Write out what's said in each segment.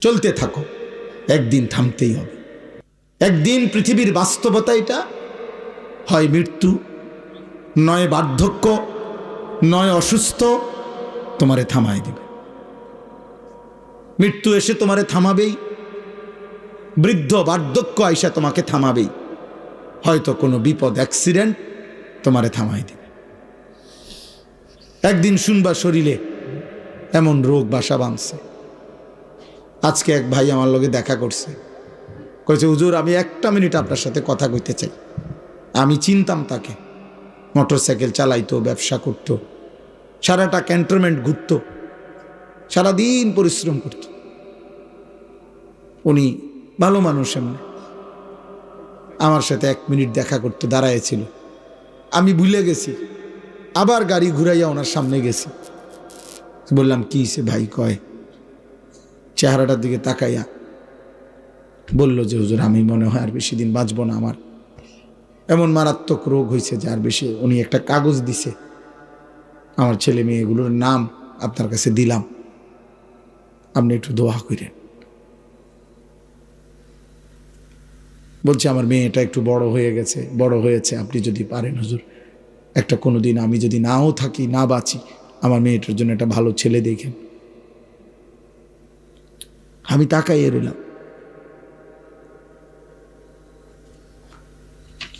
চলতে থাকো, একদিন থামতেই হবে। একদিন পৃথিবীর বাস্তবতা এটা, হয় মৃত্যু, নয় বার্ধক্য, নয় অসুস্থ, তোমারে থামায় দিবে। মৃত্যু এসে তোমারে থামাবেই, বৃদ্ধ বার্ধক্য আইসা তোমাকে থামাবেই, হয়তো কোনো বিপদ অ্যাক্সিডেন্ট তোমারে থামাই দিবে। একদিন শুনবা শরীরে এমন রোগ বাসা বাঁধছে। আজকে এক ভাই আমার লগে দেখা করছে, কইছে হুজুর আমি একটা মিনিট আপনার সাথে কথা কইতে চাই। আমি চিনতাম তাকে, মোটরসাইকেল চালাইতো, ব্যবসা করত, সারাটা ক্যান্টনমেন্ট ঘুরত, সারাদিন পরিশ্রম করত। উনি ভালো মানুষ, এমনি আমার সাথে 1 মিনিট দেখা করতে দাঁড়াইছিল। আমি ভুলে গেছি, আবার গাড়ি ঘুরাইয়া ওনার সামনে গেছি। বললাম কি সে ভাই? কয় চেহারাটার দিকে তাকাইয়া বলল যে হুজুর আমি মনে হয় আর বেশি দিন বাঁচবো না, আমার এমন মারাত্মক রোগ হয়েছে যে আর বেশি। উনি একটা কাগজ দিছে, আমার ছেলে মেয়েগুলোর নাম আপনার কাছে দিলাম, আপনি একটু দোয়া করেন। বলছে আমার মেয়েটা একটু বড় হয়েছে, আপনি যদি পারেন হুজুর, একটা কোনোদিন আমি যদি নাও থাকি, না বাঁচি, আমার মেয়েটার জন্য একটা ভালো ছেলে দেখেন। আমি তাকাইয়ে রইলাম।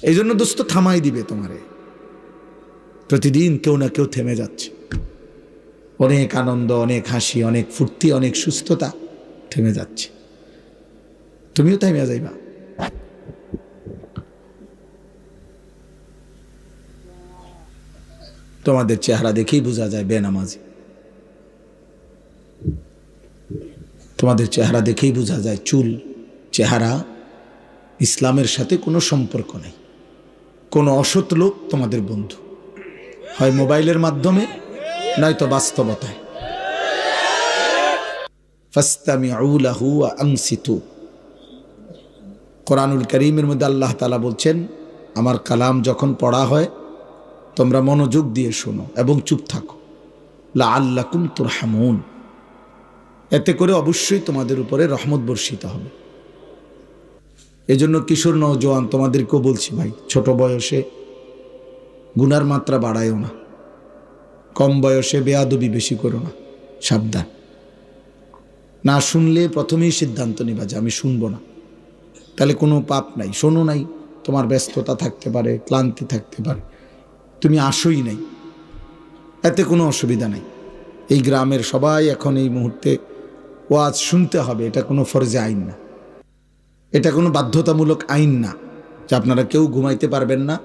এই জন্য দোস্ত থামাই দিবে তোমারে। প্রতিদিন কেউ না কেউ থেমে যাচ্ছে। অনেক আনন্দ, অনেক হাসি, অনেক ফুর্তি, অনেক সুস্থতা থেমে যাচ্ছে। তুমিও থেমে যাইবা। তোমাদের চেহারা দেখেই বোঝা যায় বেনামাজি, তোমাদের চেহারা দেখেই বোঝা যায় চুল, চেহারা ইসলামের সাথে কোনো সম্পর্ক নেই। কোনো অসৎ লোক তোমাদের বন্ধু, হয় মোবাইলের মাধ্যমে নয়তো বাস্তবতায়। ফাসতামিউ লাহু ওয়া আনসিতু। কোরআনুল কারীমের মধ্যে আল্লাহ তাআলা বলছেন, আমার কালাম যখন পড়া হয় তোমরা মনোযোগ দিয়ে শোনো এবং চুপ থাকো, লাআল্লাকুম তুরহামুন। এতে করে অবশ্যই তোমাদের উপরে রহমত বর্ষিত হবে। এজন্য কিশোর নওজোয়ান তোমাদেরকেও বলছি ভাই, ছোট বয়সে গুনার মাত্রা বাড়ায়ও না, কম বয়সে বেয়াদবি বেশি করো না, সাবধান। না শুনলে প্রথমেই সিদ্ধান্ত নিবা যে আমি শুনবো না, তাহলে কোনো পাপ নাই। শোনো নাই, তোমার ব্যস্ততা থাকতে পারে, ক্লান্তি থাকতে পারে, তুমি আসোই নাই, এতে কোনো অসুবিধা নাই। এই গ্রামের সবাই এখন এই মুহূর্তে ওয়াজ শুনতে হবে, এটা কোনো ফরজে আইন না, এটা কোনো বাধ্যতামূলক আইন না যে আপনারা কেউ ঘুমাইতে পারবেন না,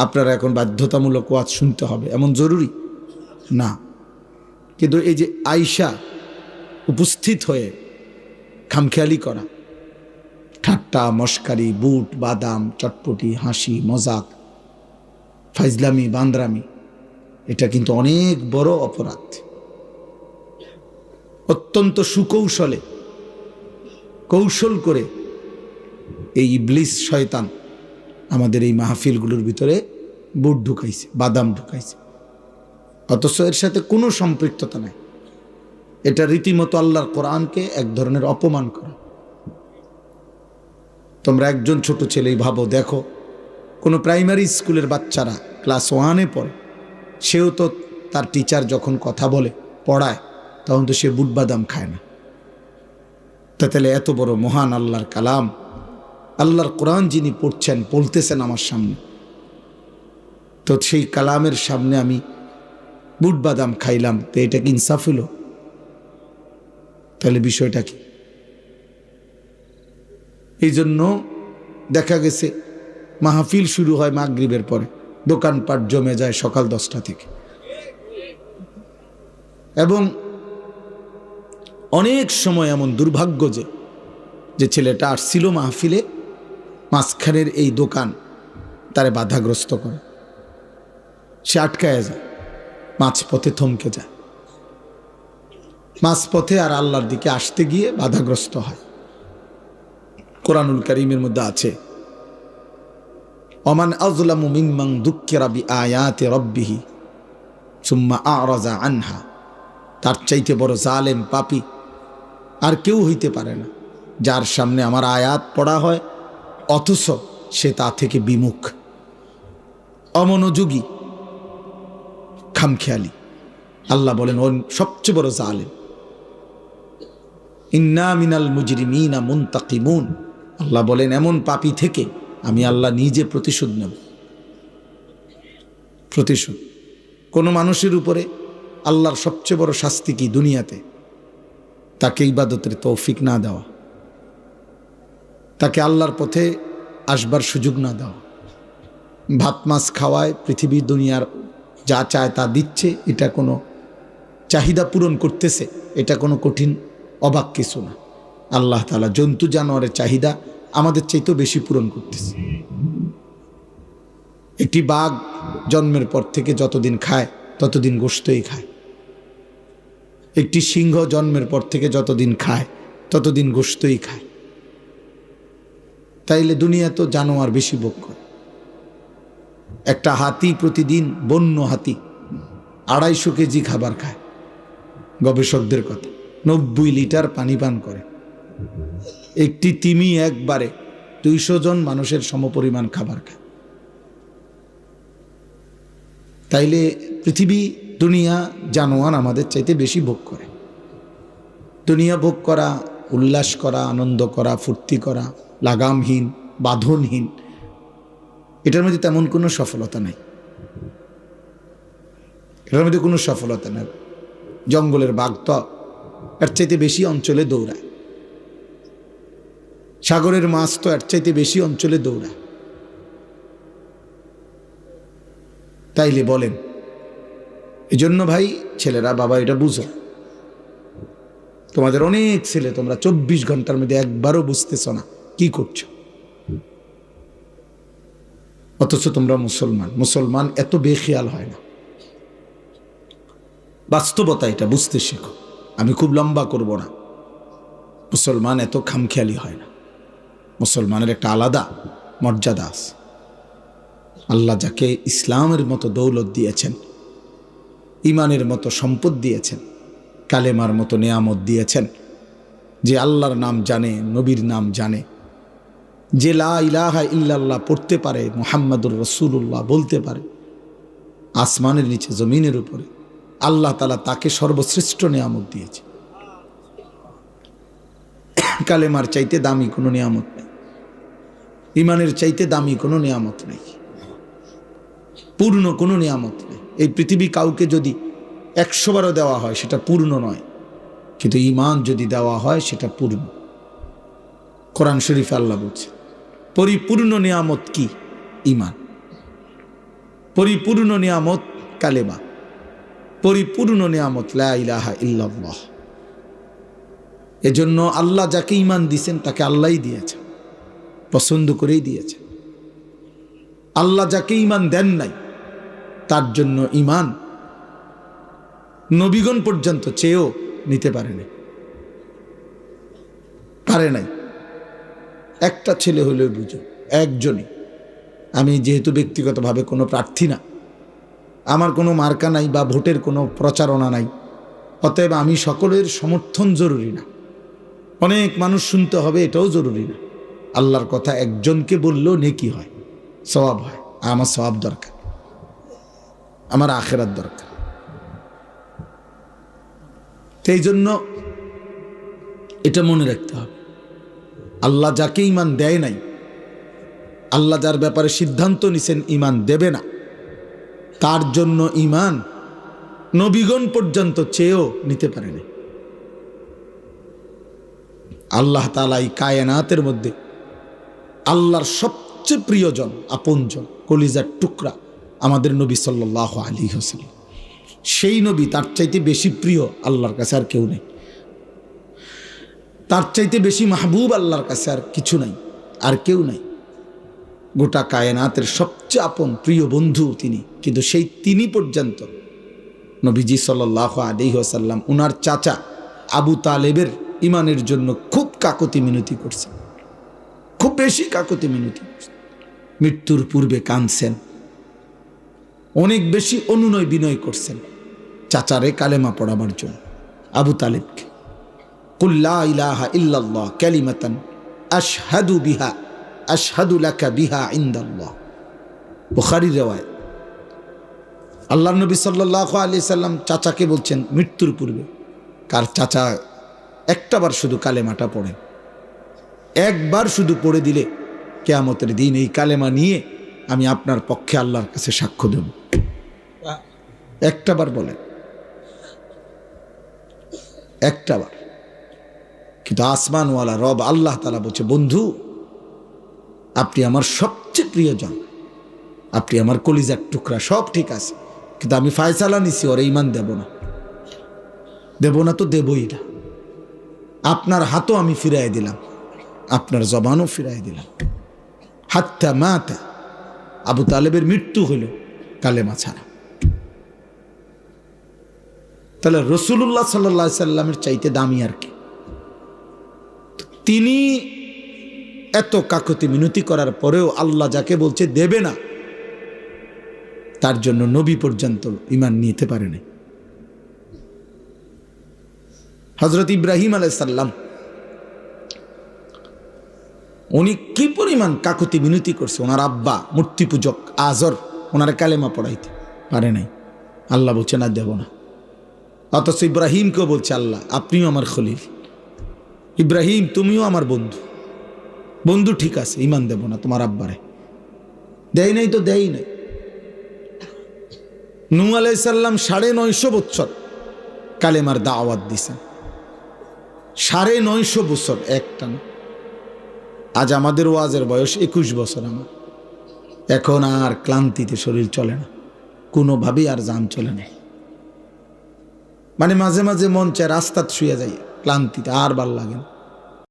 আপনারা এখন বাধ্যতামূলক ওয়াজ শুনতে হবে, এমন জরুরি না। কিন্তু এই যে আয়শা উপস্থিত হয়ে খামখেয়ালি করা, ঠাট্টা মস্কারি, বুট বাদাম, চটপটি, হাসি মজাক, ফাইজলামি বান্দ্রামি, এটা কিন্তু অনেক বড় অপরাধ। অত্যন্ত সুকৌশলে, কৌশল করে এই ইবলিস শয়তান আমাদের এই মাহফিলগুলোর ভিতরে বুট ঢুকাইছে, বাদাম ঢুকাইছে, অথচ এর সাথে কোনো সম্পৃক্ততা নাই। এটা রীতিমতো আল্লাহর কোরআনকে এক ধরনের অপমান করা। তোমরা একজন ছোট ছেলেই ভাবো, দেখো কোনো প্রাইমারি স্কুলের বাচ্চারা ক্লাস 1-এ পড়ে, সেও তো তার টিচার যখন কথা বলে পড়ায় তখন তো সে বুট বাদাম খায় না। তাহলে এত বড় মহান আল্লাহর কালাম, আল্লাহর কোরআন যিনি পড়ছেন, বলতেছেন আমার সামনে, তো সেই কালামের সামনে আমি বুট বাদাম খাইলাম, তো এটা কি ইনসাফ হলো? তাহলে বিষয়টা কি? এই জন্য দেখা গেছে মাহফিল শুরু হয় মাগরিবের পরে, দোকানপাট জমে যায় সকাল 10টা থেকে। এবং অনেক সময় এমন দুর্ভাগ্য যে ছেলেটা আসছিল মাহফিলে, মাঝখানের এই দোকান তারে বাধাগ্রস্ত করে, সে আটকায় যায়, মাঝপথে থমকে যায়, মাঝপথে আর আল্লাহর দিকে আসতে গিয়ে বাধাগ্রস্ত হয়। কোরআনুল কারীমের মধ্যে আছে, ওমান আযলামু মিম্মান যুক্কিরা বিআয়াতি রাব্বিহি সুম্মা আ'রাযা আনহা। তার চাইতে বড় জালেম পাপী আর কেউ হইতে পারে না যার সামনে আমার আয়াত পড়া হয় অথচ সে তা থেকে বিমুখ, অমনোযোগী, খামখেয়ালি। আল্লাহ বলেন ও সবচেয়ে বড় জালেম। ইন্না মিনাল মুজরিমিনা মুনতাকিমুন, আল্লাহ বলেন এমন পাপী থেকে আমি আল্লাহ নিজে প্রতিশোধ নেব। প্রতিশোধ। কোনো মানুষের উপরে আল্লাহর সবচেয়ে বড় শাস্তি কি দুনিয়াতে? তাকে ইবাদতের তৌফিক না দেওয়া, তাকে আল্লাহর পথে আসবার সুযোগ না দেওয়া। ভাত মাছ খাওয়ায়, পৃথিবীর দুনিয়ার যা চায় তা দিচ্ছে, এটা কোনো চাহিদা পূরণ করতেছে, এটা কোনো কঠিন অবাক কিছু না। আল্লাহ তাআলা জন্তু জানোয়ারের চাহিদা আমাদের চাইতেও বেশি পূরণ করতেছে। একটি বাঘ জন্মের পর থেকে যতদিন খায় ততদিন গোশতই খায়। একটি সিংহ জন্মের পর থেকে যতদিন খায় ততদিন গোশতই খায়। তাইলে দুনিয়া তো জানোয়ার বেশি ভোগ করে। একটা হাতি প্রতিদিন, বন্য হাতি 250 কেজি খাবার খায়। গবেষকদের কথা, 90 লিটার পানি পান করে। একটি তিমি একবারে 200 জন মানুষের সমপরিমাণ খাবার খায়। তাইলে পৃথিবী, দুনিয়া, জানোয়ার আমাদের চাইতে বেশি ভোগ করে। দুনিয়া ভোগ করা, উল্লাস করা, আনন্দ করা, ফুর্তি করা, লাগামহীন, বাঁধনহীন, এটার মধ্যে তেমন কোনো সফলতা নাই। এটার মধ্যে কোনো সফলতা নেই। জঙ্গলের বাঘ তো এর চাইতে বেশি অঞ্চলে দৌড়ায়। সাগরের মাছ তো এর চাইতে বেশি অঞ্চলে দৌড়ায়। তাইলে বলেন, এজন্য ভাই ছেলেরা, বাবা এটা বুঝো, তোমাদের অনেক ছেলে, তোমরা 24 ঘন্টার মধ্যে একবারও বুঝতেছ না কি করছো। অথচ তোমরা মুসলমান। মুসলমান এত বেখেয়াল হয় না। বাস্তবতা এটা বুঝতে শেখো। আমি খুব লম্বা করব না। মুসলমান এত খামখেয়ালি হয় না। মুসলমানের একটা আলাদা মর্যাদা আছে। আল্লাহ যাকে ইসলামের মতো দৌলত দিয়েছেন, ইমানের মতো সম্পদ দিয়েছেন, কালেমার মতো নেয়ামত দিয়েছেন, যে আল্লাহর নাম জানে, নবীর নাম জানে, যে লা ইলাহা ইল্লাল্লাহ পড়তে পারে, মুহাম্মাদুর রাসূলুল্লাহ বলতে পারে, আসমানের নিচে জমিনের উপরে আল্লাহ তাআলা তাকে সর্বশ্রেষ্ঠ নেয়ামত দিয়েছে। কালেমার চাইতে দামি কোনো নেয়ামত নেই, ইমানের চাইতে দামি কোনো নেয়ামত নেই, পূর্ণ কোনো নেয়ামত নেই। এই পৃথিবী কাউকে যদি 100 বারও দেওয়া হয় সেটা পূর্ণ নয়, কিন্তু ঈমান যদি দেওয়া হয় সেটা পূর্ণ। কোরআন শরীফে আল্লাহ বলছে পরিপূর্ণ নিয়ামত কি? ঈমান। পরিপূর্ণ নিয়ামত কালেমা, পরিপূর্ণ নিয়ামত লা ইলাহা ইল্লাল্লাহ। এজন্য আল্লাহ যাকে ঈমান দিয়েছেন তাকে আল্লাহই দিয়েছেন, পছন্দ করেই দিয়েছেন। আল্লাহ যাকে ঈমান দেন নাই তার জন্য ঈমান নবীগণ পর্যন্ত চেয়েও নিতে পারেনি, পারে নাই। একটা ছেলে হলেও বুঝো, একজনই। আমি যেহেতু ব্যক্তিগতভাবে কোনো প্রার্থী না, আমার কোনো মার্কা নাই বা ভোটের কোনো প্রচারণা নাই, অতএব আমি সকলের সমর্থন জরুরি না, অনেক মানুষ শুনতে হবে এটাও জরুরি না। আল্লাহর কথা একজনকে বললেও নেকি হয়, সওয়াব হয়। আমার সওয়াব দরকার, আমার আখিরাত দরকার। সেই জন্য এটা মনে রাখতে হবে, আল্লাহ যাকে ঈমান দেয় নাই, আল্লাহ যার ব্যাপারে সিদ্ধান্ত নিছেন ঈমান দেবে না, তার জন্য ঈমান নবীগণ পর্যন্ত চেয়েও নিতে পারেনি। আল্লাহ তাআলা এই কায়নাতের মধ্যে আল্লাহর সবচেয়ে প্রিয়জন, আপনজন, কলিজার টুকরা আমাদের নবী সাল্লাল্লাহু আলাইহি ওয়াসাল্লাম। সেই নবী, তার চাইতে বেশি প্রিয় আল্লাহর কাছে আর কেউ নেই, তার চাইতে বেশি মাহবুব আল্লাহর কাছে আর কিছু নাই, আর কেউ নাই। গোটা কায়নাতের সবচেয়ে আপন প্রিয় বন্ধু তিনি, কিন্তু সেই তিনি পর্যন্ত নবীজি সাল্লাল্লাহু আলাইহি ওয়াসাল্লাম উনার চাচা আবু তালেবের ঈমানের জন্য খুব কাকুতি মিনতি করছেন, খুব বেশি কাকুতি মিনতি করছেন। মৃত্যুর পূর্বে কাঁদছেন, অনেক বেশি অনুনয় বিনয় করছেন চাচারে কালেমা পড়াবার জন্য, আবু তালেবকে। কুল লা ইলাহা ইল্লাল্লাহ কালিমাতান আশহাদু লাকা বিহা ইনদাল্লাহ। বুখারীর riwayat। আল্লাহর নবী সাল্লাল্লাহু আলাইহি সাল্লাম চাচাকে বলছেন মৃত্যুর পূর্বে, কার চাচা একটাবার শুধু কালেমাটা পড়েন, একবার শুধু পড়ে দিলে কিয়ামতের দিন এই কালেমা নিয়ে আমি আপনার পক্ষে আল্লাহর কাছে সাক্ষ্য দেব। একটাবার বলেন, একটাবার। কিন্তু আসমানওয়ালা রব আল্লাহ তাআলা বলছে, বন্ধু আপনি আমার সবচেয়ে প্রিয়জন, আপনি আমার কলিজার টুকরা, সব ঠিক আছে, কিন্তু আমি ফায়সালা নিছি ওর ঈমান দেব না। দেব না তো দেবই না। আপনার হাতও আমি ফিরাই দিলাম, আপনার জবানও ফিরাই দিলাম। হাত্তা মাতা, আবু তালেবের মৃত্যু হইল কালেমা ছাড়া। তাহলে রাসূলুল্লাহ সাল্লাল্লাহু আলাইহি সাল্লামের চাইতে দামি আর কি? তিনি এত কাকুতি মিনতি করার পরেও আল্লাহ যাকে বলছে দেবে না, তার জন্য নবী পর্যন্ত ঈমান নিতে পারে না। হযরত ইব্রাহিম আলাইহিস সালাম উনি কি পরিমাণ কাকুতি মিনতি করছে, ওনার আব্বা মূর্তি পূজক আজর ওনার কালেমা পড়াইতে পারে নাই। আল্লাহ বলছে না, দেব না। অথচ ইব্রাহিমকেও বলছে আল্লাহ আপনিও আমার খলিল, ইব্রাহিম তুমিও আমার বন্ধু, বন্ধু ঠিক আছে, ঈমান দেব না তোমার আব্বারে। দেয় নাই তো দেয় নাই। নূহ আলাইহিস সালাম 950 বছর কালেমার দাওয়াত দিছেন, 950 বছর একটা না। আজ আমাদের ওয়াজের বয়স 21 বছর আমার, এখন আর ক্লান্তিতে শরীর চলে না, কোনোভাবেই আর জান চলে না। মানে মাঝে মাঝে মন চায় রাস্তাত শুয়ে যাই, ক্লান্তিতে আর ভাল লাগে না।